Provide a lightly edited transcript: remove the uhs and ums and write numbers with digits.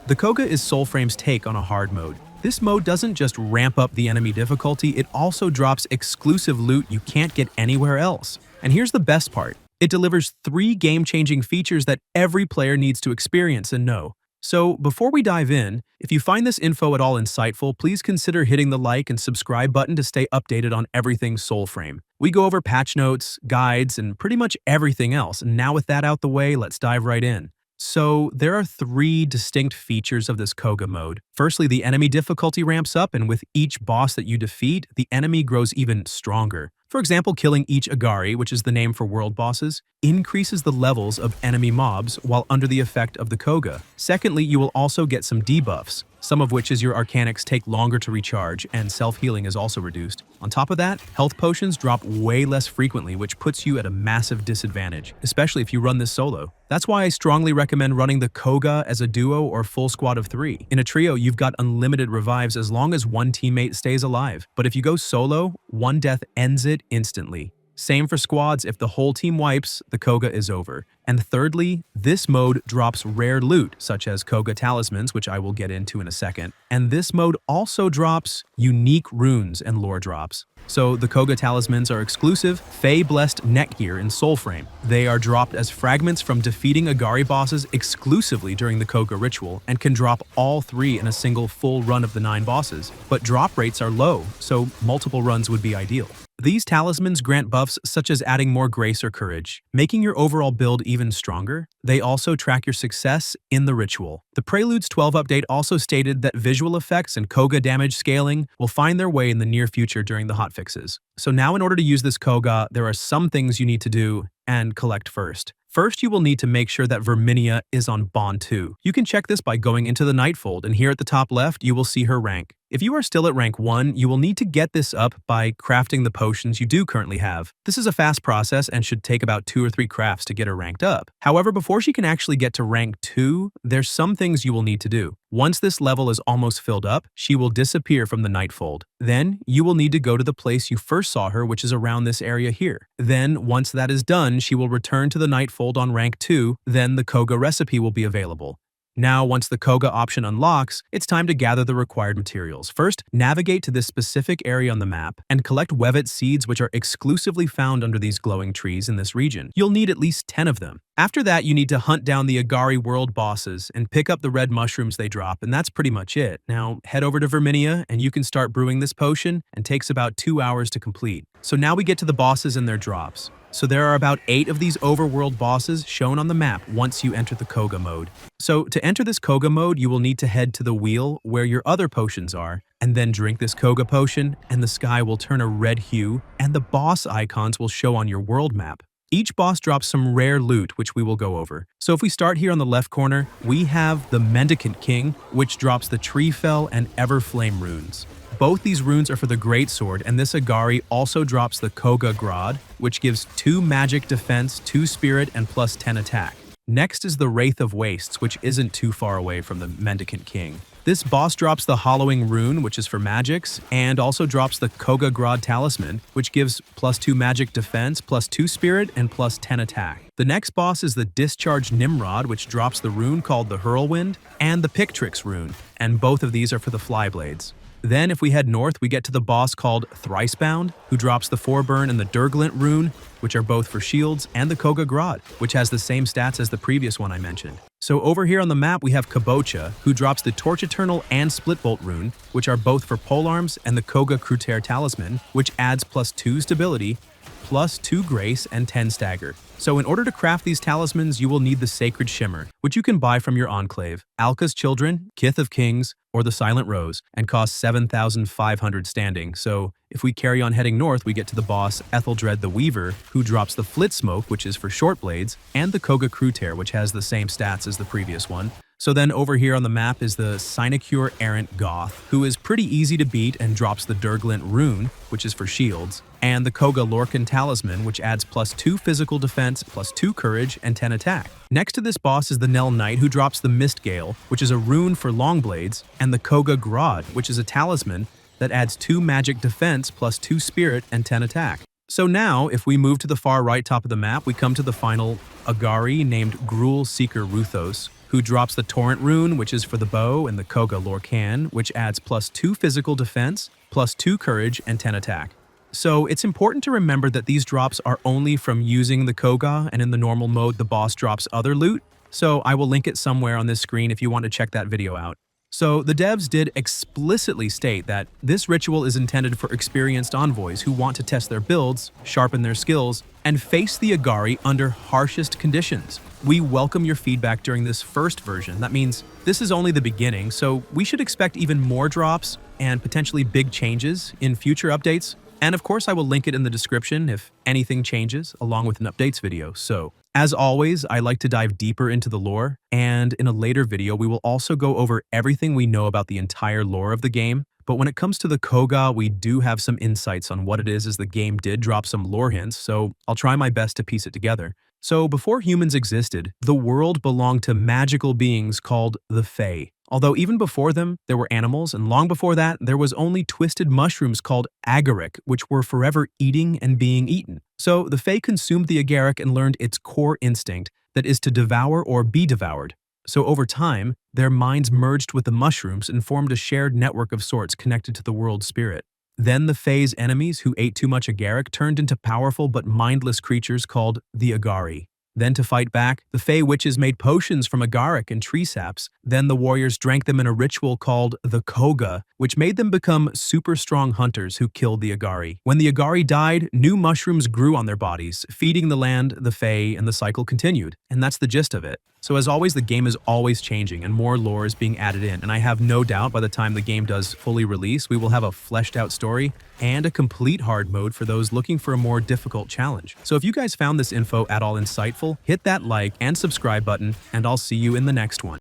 The Cogah is Soulframe's take on a hard mode. This mode doesn't just ramp up the enemy difficulty, it also drops exclusive loot you can't get anywhere else. And here's the best part. It delivers 3 game-changing features that every player needs to experience and know. So before we dive in, if you find this info at all insightful, please consider hitting the like and subscribe button to stay updated on everything Soulframe. We go over patch notes, guides, and pretty much everything else. And now with that out the way, let's dive right in. So there are 3 distinct features of this Cogah mode. Firstly, the enemy difficulty ramps up, and with each boss that you defeat, the enemy grows even stronger. For example, killing each Agari, which is the name for world bosses, increases the levels of enemy mobs while under the effect of the Cogah. Secondly, you will also get some debuffs, some of which is your Arcanics take longer to recharge and self-healing is also reduced. On top of that, health potions drop way less frequently, which puts you at a massive disadvantage, especially if you run this solo. That's why I strongly recommend running the Cogah as a duo or full squad of 3. In a trio, you've got unlimited revives as long as one teammate stays alive. But if you go solo, one death ends it instantly. Same for squads, if the whole team wipes, the Cogah is over. And thirdly, this mode drops rare loot, such as Cogah talismans, which I will get into in a second. And this mode also drops unique runes and lore drops. So the Cogah talismans are exclusive, Fey-blessed netgear in Soulframe. They are dropped as fragments from defeating Agari bosses exclusively during the Cogah ritual, and can drop all 3 in a single full run of the 9 bosses. But drop rates are low, so multiple runs would be ideal. These talismans grant buffs such as adding more grace or courage, making your overall build even stronger. They also track your success in the ritual. The Preludes 12 update also stated that visual effects and Cogah damage scaling will find their way in the near future during the hotfixes. So now in order to use this Cogah, there are some things you need to do and collect first. First, you will need to make sure that Verminia is on Bond 2. You can check this by going into the Nightfold, and here at the top left, you will see her rank. If you are still at rank 1, you will need to get this up by crafting the potions you do currently have. This is a fast process and should take about 2 or 3 crafts to get her ranked up. However, before she can actually get to rank 2, there's some things you will need to do. Once this level is almost filled up, she will disappear from the Nightfold. Then, you will need to go to the place you first saw her, which is around this area here. Then, once that is done, she will return to the Nightfold on rank 2, then the Cogah recipe will be available. Now, once the Cogah option unlocks, it's time to gather the required materials. First, navigate to this specific area on the map and collect Wevet seeds, which are exclusively found under these glowing trees in this region. You'll need at least 10 of them. After that, you need to hunt down the Agari world bosses and pick up the red mushrooms they drop, and that's pretty much it. Now, head over to Verminia and you can start brewing this potion, and takes about 2 hours to complete. So now we get to the bosses and their drops. So there are about 8 of these overworld bosses shown on the map once you enter the Cogah mode. So to enter this Cogah mode, you will need to head to the wheel where your other potions are, and then drink this Cogah potion, and the sky will turn a red hue, and the boss icons will show on your world map. Each boss drops some rare loot, which we will go over. So if we start here on the left corner, we have the Mendicant King, which drops the Tree Fell and Everflame runes. Both these runes are for the Greatsword, and this Agari also drops the Cogah Grod, which gives 2 magic defense, 2 spirit, and plus 10 attack. Next is the Wraith of Wastes, which isn't too far away from the Mendicant King. This boss drops the Hollowing Rune, which is for magics, and also drops the Cogah Grod Talisman, which gives plus 2 magic defense, plus 2 spirit, and plus 10 attack. The next boss is the Discharge Nimrod, which drops the rune called the Hurlwind, and the Pictrix rune, and both of these are for the Flyblades. Then, if we head north, we get to the boss called Thricebound, who drops the Forburn and the Durglint rune, which are both for shields, and the Cogah Grod, which has the same stats as the previous one I mentioned. So over here on the map, we have Cabocha, who drops the Torch Eternal and Splitbolt rune, which are both for polearms, and the Cogah Cruter Talisman, which adds plus 2 stability, plus 2 grace, and 10 stagger. So in order to craft these talismans, you will need the Sacred Shimmer, which you can buy from your enclave, Alka's Children, Kith of Kings, or the Silent Rose, and costs 7,500 standing. So if we carry on heading north, we get to the boss Etheldred the Weaver, who drops the Flit Smoke, which is for short blades, and the Cogah Cruter, which has the same stats as the previous one. So then over here on the map is the Sinecure Errant Goth, who is pretty easy to beat and drops the Durglint rune, which is for shields, and the Cogah Lorcan Talisman, which adds plus 2 physical defense, plus 2 courage, and 10 attack. Next to this boss is the Nell Knight, who drops the Mistgale, which is a rune for long blades, and the Cogah Grod, which is a talisman that adds 2 magic defense, plus 2 spirit, and 10 attack. So now, if we move to the far right top of the map, we come to the final Agari named Gruul Seeker Ruthos, who drops the Torrent rune, which is for the bow, and the Cogah Lorcan, which adds +2 physical defense, +2 courage, and 10 attack. So it's important to remember that these drops are only from using the Cogah, and in the normal mode the boss drops other loot, so I will link it somewhere on this screen if you want to check that video out. So the devs did explicitly state that this ritual is intended for experienced envoys who want to test their builds, sharpen their skills, and face the Agari under harshest conditions. We welcome your feedback during this first version. That means this is only the beginning, so we should expect even more drops and potentially big changes in future updates. And of course, I will link it in the description if anything changes, along with an updates video. So, as always, I like to dive deeper into the lore, and in a later video, we will also go over everything we know about the entire lore of the game. But when it comes to the Cogah, we do have some insights on what it is, as the game did drop some lore hints, so I'll try my best to piece it together. So before humans existed, the world belonged to magical beings called the Fae. Although even before them, there were animals, and long before that, there was only twisted mushrooms called agaric, which were forever eating and being eaten. So the Fae consumed the agaric and learned its core instinct, that is to devour or be devoured. So over time, their minds merged with the mushrooms and formed a shared network of sorts connected to the world spirit. Then the Fae's enemies who ate too much agaric turned into powerful but mindless creatures called the Agari. Then to fight back, the Fae witches made potions from agaric and tree saps. Then the warriors drank them in a ritual called the Cogah, which made them become super strong hunters who killed the Agari. When the Agari died, new mushrooms grew on their bodies, feeding the land, the Fae, and the cycle continued. And that's the gist of it. So as always, the game is always changing and more lore is being added in, and I have no doubt by the time the game does fully release, we will have a fleshed out story and a complete hard mode for those looking for a more difficult challenge. So if you guys found this info at all insightful, hit that like and subscribe button, and I'll see you in the next one.